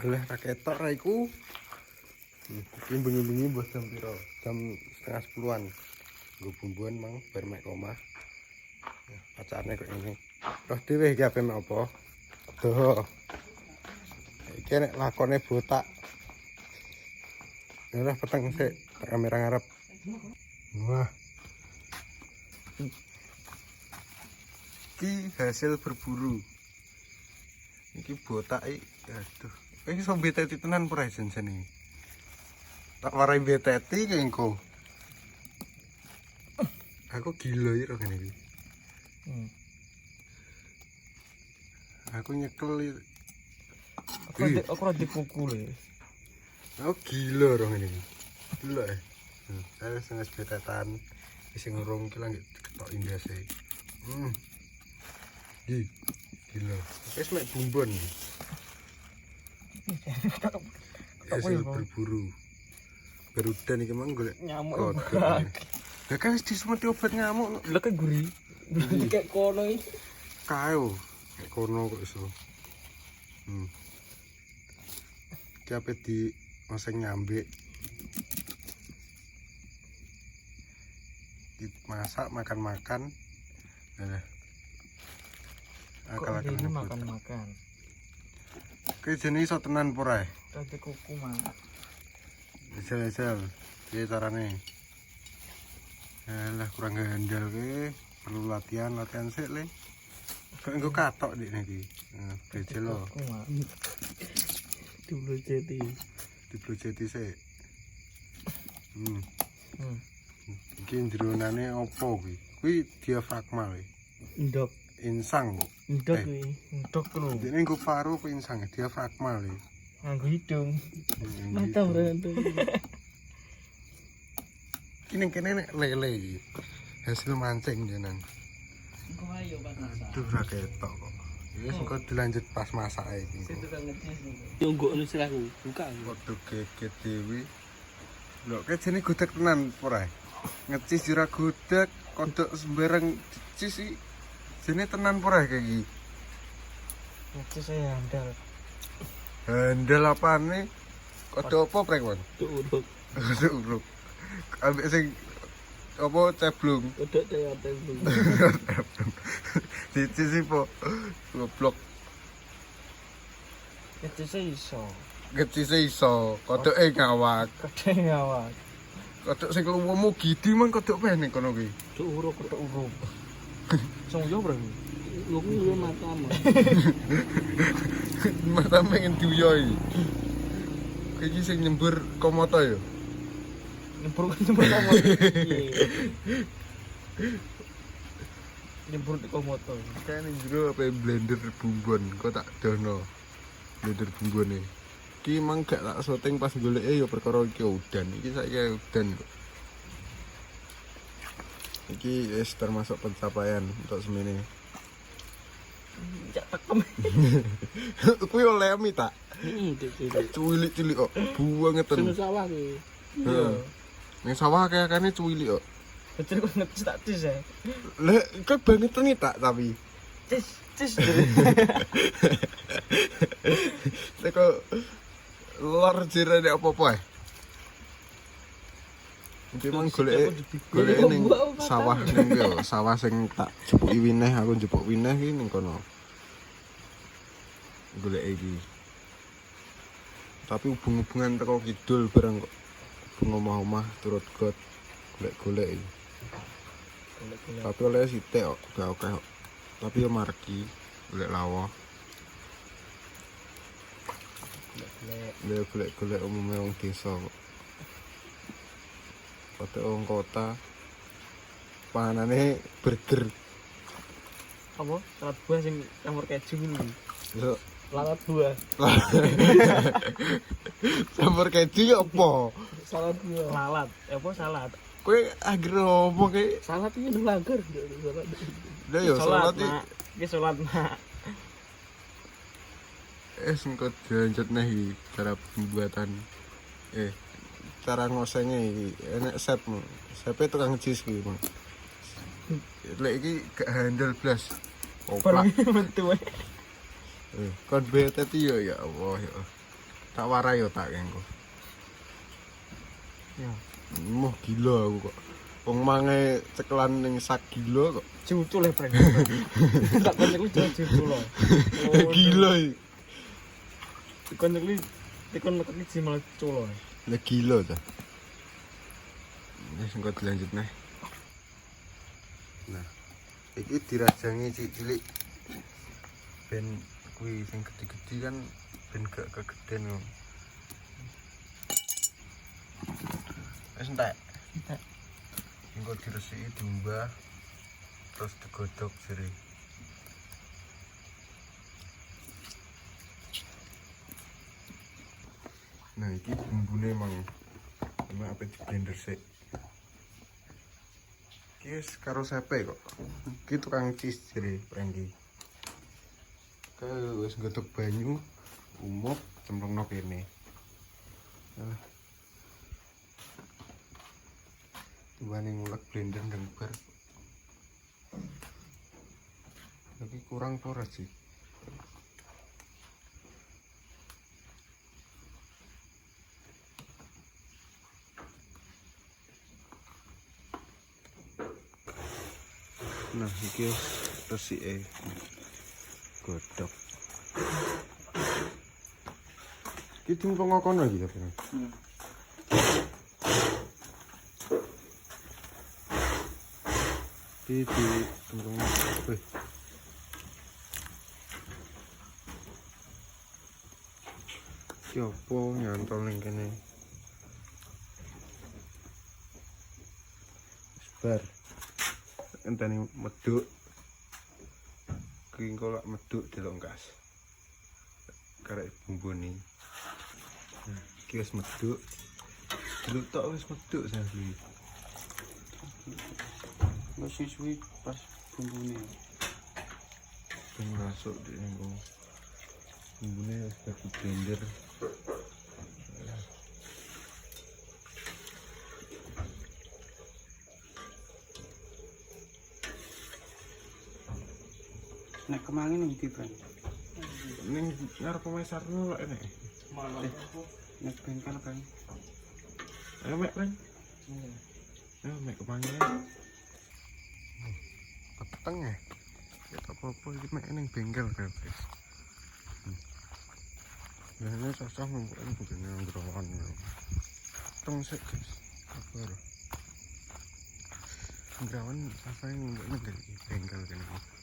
Lah raketok ra iku. Iki bengi-bengi mbah jam piro? Jam setengah 10-an. Nggo bumbuan mang bar mek omah. Pacarne kok ngene. Roh dhewe iki ape mek apa? Doh. Iki nek lakone botak. Ya peteng sik, kamera ngarep. Wah. Iki hasil berburu. Iki botak iki, aduh. Iki iso beteti tenan ora jen-jen iki. Tak warai beteti ki engko. Aku gila iki ro ngene iki. Aku nyekel iki. Aku ora dipukul ya. Aku gila ro ngene iki. Gila ya. Saya senges betetan. Sing urung ki lagi ketok indase. Gila. Wis mek bumbon iki. Hasil berburu. Berudan iki mang golek Nyamuk. Ya kan wis disemeti obat nyamuk. Lha kek guri. Kayak kono iki. Kae nek kono kok iso. Ki ape di oseng nyambik. Masak makan-makan. Nah. Kok ini makan-makan. Ki jenenge iso tenan apa ora? Tapi kuku mah. Jajal. Piye carane? Alah kurang handal ke, perlu latihan sik le. Kok engko katok dik niki. Nah, bejel lo. Diblojeti sik. Iki jeronane opo kuwi? Kuwi diafragma kuwi. Ndok. Insang. Ndok kuwi. Ndok lho. Dene nggo paru kuwi insang diafragma kuwi. Nganggo hidung. Mata ora entuk. Kini kene nek lele iki. Hasil mancing jeneng. Engko ayo panas. Aduh ra ketok kok. Wis engko dilanjut pas masak iki. Sing tukang ngecis iki. Yo nggo ngono silahku. Buka. Waduh geget dewi. Lho kene jene godhek tenan ora? Ngecis ora godhek, kodok sembarang dicis iki. Jene tenan ora kayak iki? Ngecis saya handal. Handal apane? Kodok apa prek, Bang? Uruk. Kodok uruk. Ambek sing apa ceblung. Kodok ceblung. Dicis po. Goblok. Ngecis iso. Ngecise iso, kodoke ngawak. Kodok ngawak. Kodok sing luwemu gidi man kodok meneh kono kuwi. Kodok uruk. Sing yo, Bro. Yo kuwi matamu. Mata pengen diuyoi. Iki sing nyembur komoto ya. Nyembur komoto. Nyembur di komoto. Kan njero apa blender bumbon kok tak dono. Blender bumbone. Iki mang gak tak syuting pas goleke ya perkara iki udan. Iki saiki udan kok. Iki wis termasuk pencapaian untuk semene. Jak tekem. Kuwi oleh mi tak. Heeh, Cuwilik-cilik kok. Buangeten. Sing sawah ki. Heeh. Ning sawah kayakane cuwilik kok. Betul kok ngecis tak cis ya. Lah, kok banget nih tak tapi. Cis. Teko lor jirane apa-apa ae. Iki mang golek ning sawah ning yo, sawah sing tak jepuki wineh, aku njupuk wineh iki ning kono. Golek iki. Tapi hubung-hubungan teko kidul bareng kok. Hubung omah-omah turut got golek-golek iki. Tapi oleh sithik kok, gak akeh kok. Tapi yo margi golek lawa. Golek umumnya wong desa kok. Kota wong kota panganane burger. Apa? Salad buah sing campur keju kuwi. Lho, Salad buah. campur keju ya apa? Salad buah. Salad. Apa salad? Kowe akhir opo ki? Salad iki lho langgar. Salad. Lah yo salat iki salat mak. Sengkot dilanjut nih cara pembuatan cara ngosengnya iki enak sepe tukang cheese kuwi Mang. Lek iki gak handal blas. Oplak. Metu. Kon betet ya Allah ya. Tak warai yo tak kengko. Ya. Moh gila aku kok. Wong mange cekelan ning sak gila kok. Cucul ya prank. Tak kon iku cucul lho. Gila iki. Kon iku tekon nekek iki malah culo. Lah gila ta. Wis engko dilanjut neh. Nah, iki dirajangi cilik. Ben kuwi sing gede-gede kan ben gak kegeden ngono. Wis entek. Entek. Engko diresiki diumbah terus digodhog jere. Nah, iki bumbune mang cuma apa di blender sih. Iki wis karo sepe kok. Iki tukang cheese jere Prengki. Kae wis nggodhog banyu, umup cemplungno kene. Nah. Tuane ngulek blender ndang bar. Tapi kurang ora sih. Nah, iki resike godhog. Iki timpong kono iki ta, Bang? Di timpong. Wih. Iki opo nyantol ning kene? Bar. Enteni meduk. Ki engko lak meduk delok gas. Karek bumbune. Nah, iki wis meduk. Delok tok wis meduk sih. Masih suwi pas bumbune. Ben masuk di engko. Bumbune wis di blender. Nek kemangi ning ndi, Bang? Ning ngarep pemesarno lho enek. Malah nek bengkel, Bang. Ayo mek, Bang. Ayo mek kemangi. Peteng ya. Ya tak apa-apa iki mek ning bengkel kae, guys. Ini cocok mungkin begini yang gerakan. Teng sik, guys. Apa lho? Gerakan sampai ngene bengkel kene.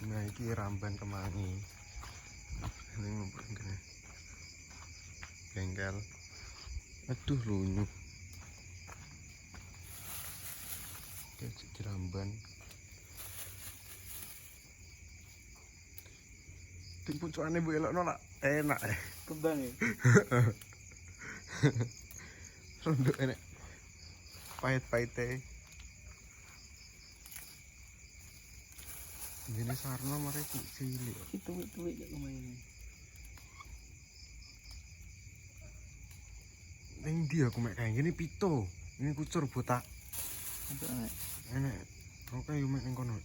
Nah, iki ramban kemangi. Ini ngumpul gini. Bengkel. Aduh, lunyu. Oke, di ramban. Tim pucuane bu elokno nak enak ya. Kembang ya. Rondok enak. Pahit-pahite. Ini sarna mereka cilik. Tuwik-tuwik kok lumayan. Ning ndi aku mek kae ngene pito. Ini kucur botak. Enak. Oke yo mek ning kono.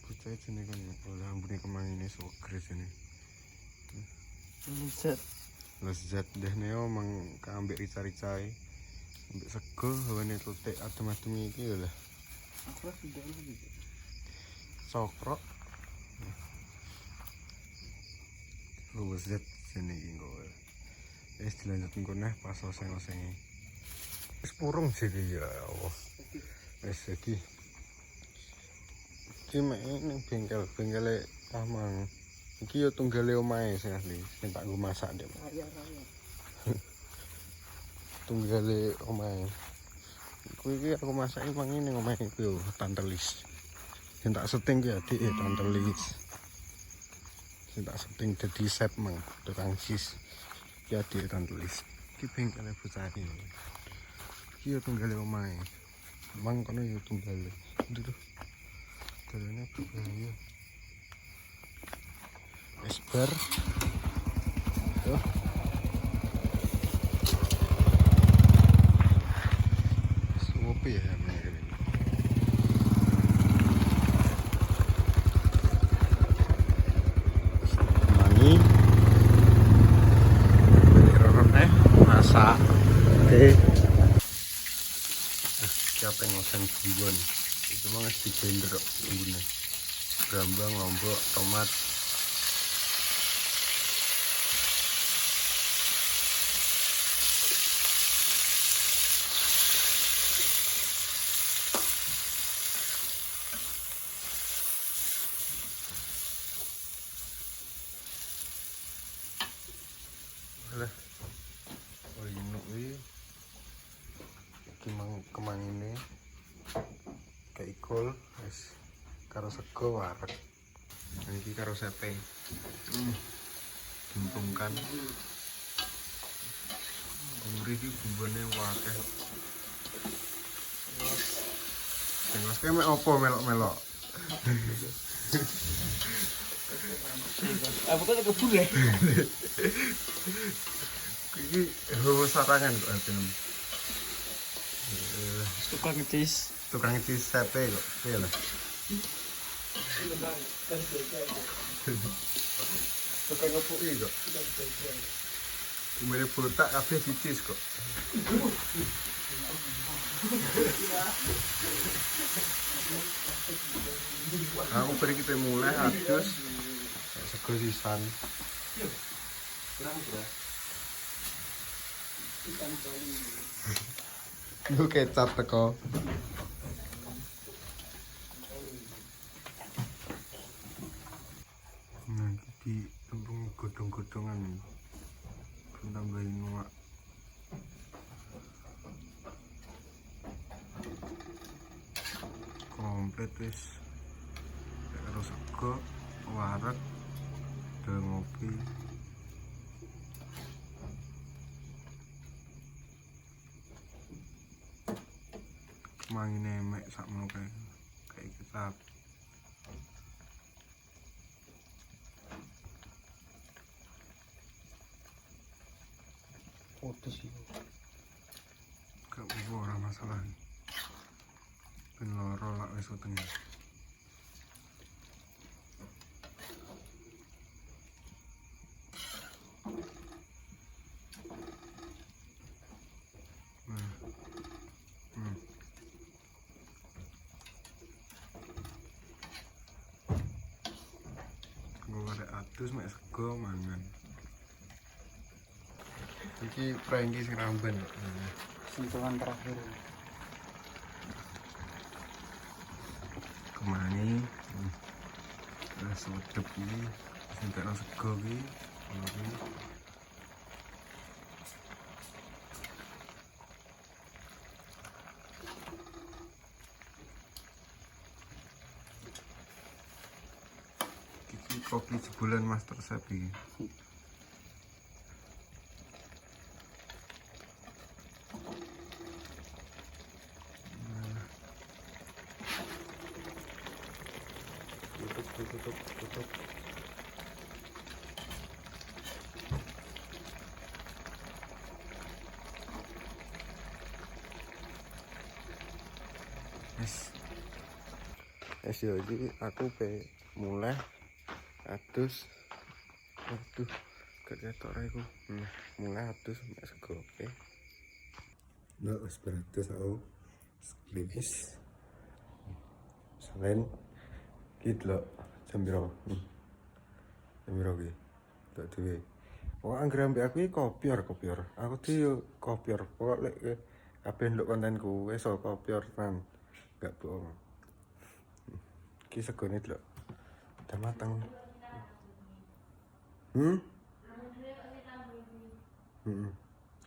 Kucai sini kan oleh ambune kemangine sogres ini. Lezat deh neo mang kaambek rica-ricae. Ambek sego hawane tutik adem-adem iki lho. Aku tidak lagi. Sokrok. Lezat sini iki kok. Wis dilanjut engko neh pas oseng-osenge. Wis purung sih ya Allah. Wis iki. Iki mek ning bengkele Amang. Iki yo tunggale omahe sing asli, sing tak nggo masak ndek. Raya-raya. Tunggale omahe. Kuwi iki aku masake mangi ning omahe ku yo tantelis. Sing tak setting ki adik tantelis. Sing tak setting dadi chef mang, tukang sis. Ki adik tantelis. Iki bengkele bocah iki. Iki yo tunggale omahe. Mang kono yo tunggale. Duh. Dalane berbahaya. Esper. Tuh. Sopo ya ini. masak. Oke. Siapa yang ngosen bumbon? Itu mah di blender kok bumbonnya. Brambang, lombok, tomat. Lah. Oh ini kemang ini kayak ikul wis karo sego wareg. Iki karo sepe. Dimpungkan. Gurih iki bumbone akeh. Tengok mek opo melok-melok. Apa kok kebun ya? Iki hawa sarangan kok aten. Tukang ngecis sepe kok. Piye lah. Tukang ngepuki kok. Umene botak kabeh dicis kok. Aku beri kita mulai adus sego sisan. Lu kecap teko. Nah, di tembung godong-godongan nih. Tambahin nuak. Komplit wis. Karo sego, wareg, dan ngopi. Mangine mek sakmono kayak kecap. Pedes sih. Gak apa-apa ora masalah. Ben loro lak wis wetenge. Gue adus mek sego mangan. Iki prengki sing ramben. Sentuhan terakhir. Kemani. Terus wedep iki sentekno sego iki. Iki kopi jebolan Master Chef iki. Tutup. Yes yo iki aku mulai adus. Aduh, gak ketok ra iku. Mulai adus mek sego, oke. Nah, wis beratus aku. Klimis. Selain gitu loh, jam piro? Jam piro ki? Tak duwe. Pokok anggere ambek aku iki kopior. Aku tuh yo kopior. Pokok lek kabeh nduk kontenku wis kopior kan. Gak bohong. Ki segone lho. Udah mateng.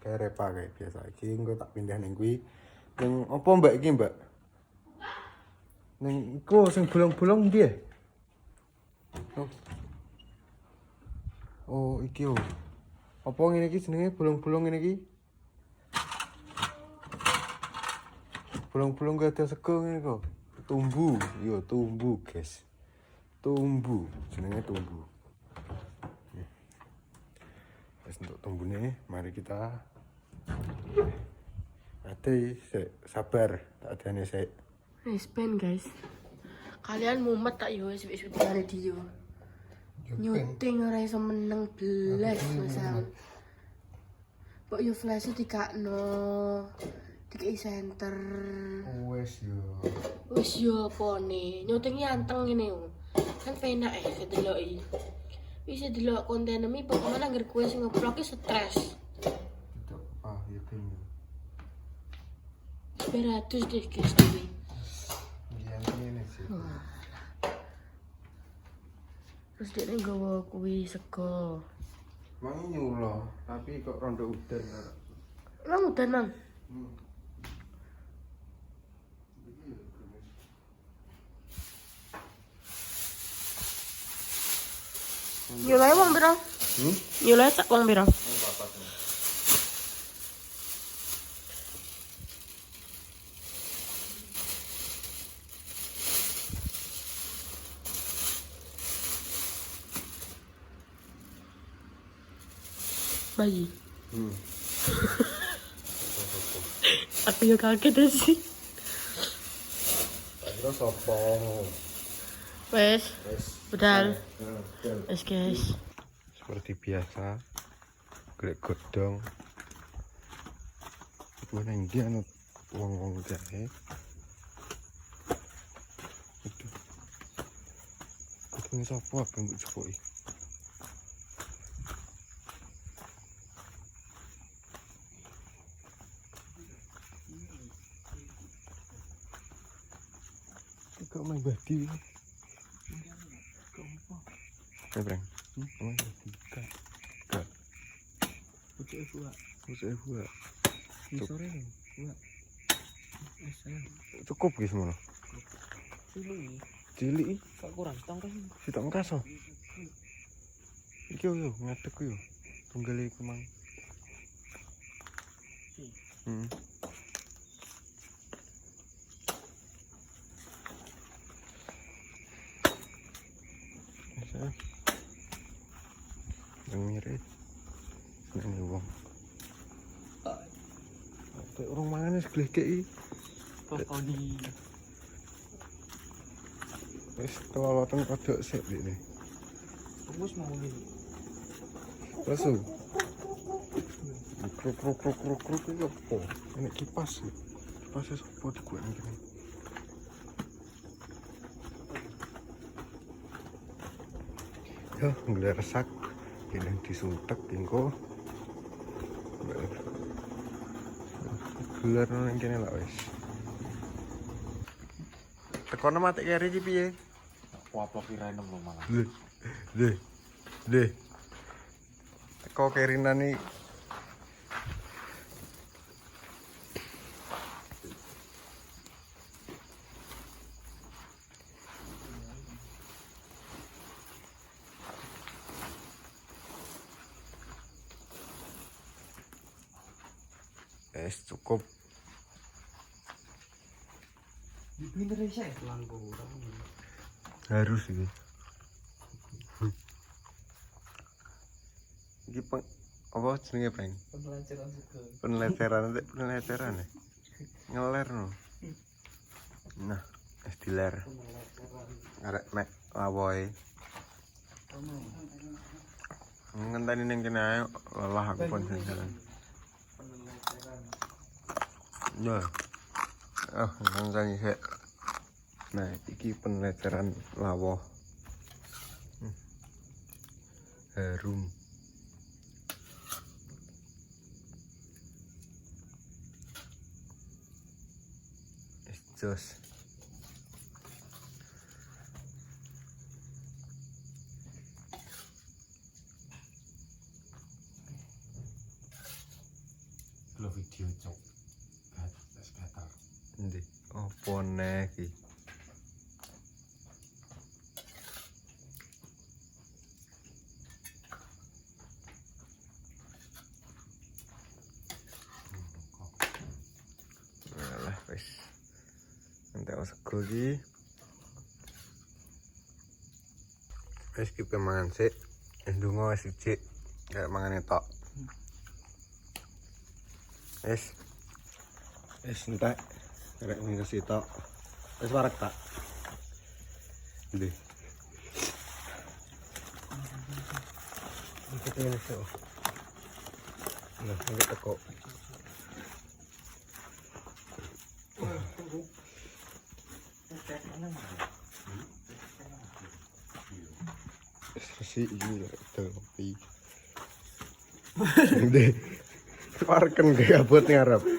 Kayak repa kayak biasa. Iki engko tak pindah ning kuwi. Ning opo Mbak iki, Mbak? Ning iku sing bolong-bolong piye? Oh, iki oh. Apa ngene iki jenenge bolong-bolong ngene iki? Bolong-bolong gak ada sego ngene kok. Tumbu, yo tumbu, guys. Tumbu, jenenge tumbu. Wis untuk tumbune, mari kita ate sabar, tak adane sik. Wis ben guys. Kalian mumet tak yo wis syutingane dia. Nyuting ora iso meneng belas masang. Mbok yo flash dikakno. Dikei center. Wes yo. Wis yo apane? Nyuting anteng ngene yo. Kan penak kedeloki. Bisa delok konten mi pokoknya nangger kowe sing ngeblok ki stres. Tidak ya gini. 900 deh guys tadi. Iya ini sih. Terus dia nggawa kuwi sego. Mang nyulo, tapi kok rondo udan. Emang udan, Mang? Nyulai wong piro? Nyulai tak wong piro? Bayi. Aku ya kaget sih. Kira sopo. Wes, budal. Wes guys. Seperti biasa, golek godong. Gue nang dia anu wong-wong jahe. Itu ini sopo apa yang cepoi? Kok main badi? Eh, Breng. Main badi. Kak. Pucuk buah. Sore nih. Enggak. Cukup guys semua. Cilik. Kok kurang tangkas. Si tak ngerasa. Iki yo ngadeg yo. Tunggale iku mang. Yang mirip. Ini wong. Kayak orang mangan wis glekeki. Kok di Wis keloloten kodok sik iki. wis mau ngene. Langsung. Kruk kruk kruk kruk kruk iki opo? Ini kipas. Kipasnya sopo dikuat iki. Ya, ngleresak. Ini disuntek tingko. Gelar nang kene lak wis. Tekono mati kere iki piye? Apa kira enem lho malah. Deh. Teko kerinan iki. Cukup. Di Indonesia ya langgo. Harus ini. Iki apa jenenge, Peng? Pembelajaran sego. Penleceran ya. Ngeler no. Nah, es diler. Arek mek lawoe. Ngenteni ning kene ae lelah aku pun jalan. Ya. Ngangkani sik. Nah, iki penleceran lawoh. Harum. Jos. Lo video cok. Skater. Endi? Opo neh iki? Alah wis. Entek sego iki. Wis ki mangan sik. Ndonga wis sithik. Kayak mangane tok. Wis entek. Karek ngisi tok. Wis wareg tak. Ndi. Iki ngene sik. Nah, ini teko. Sesi ini tapi. Ini. Parken kayak buat ngarep.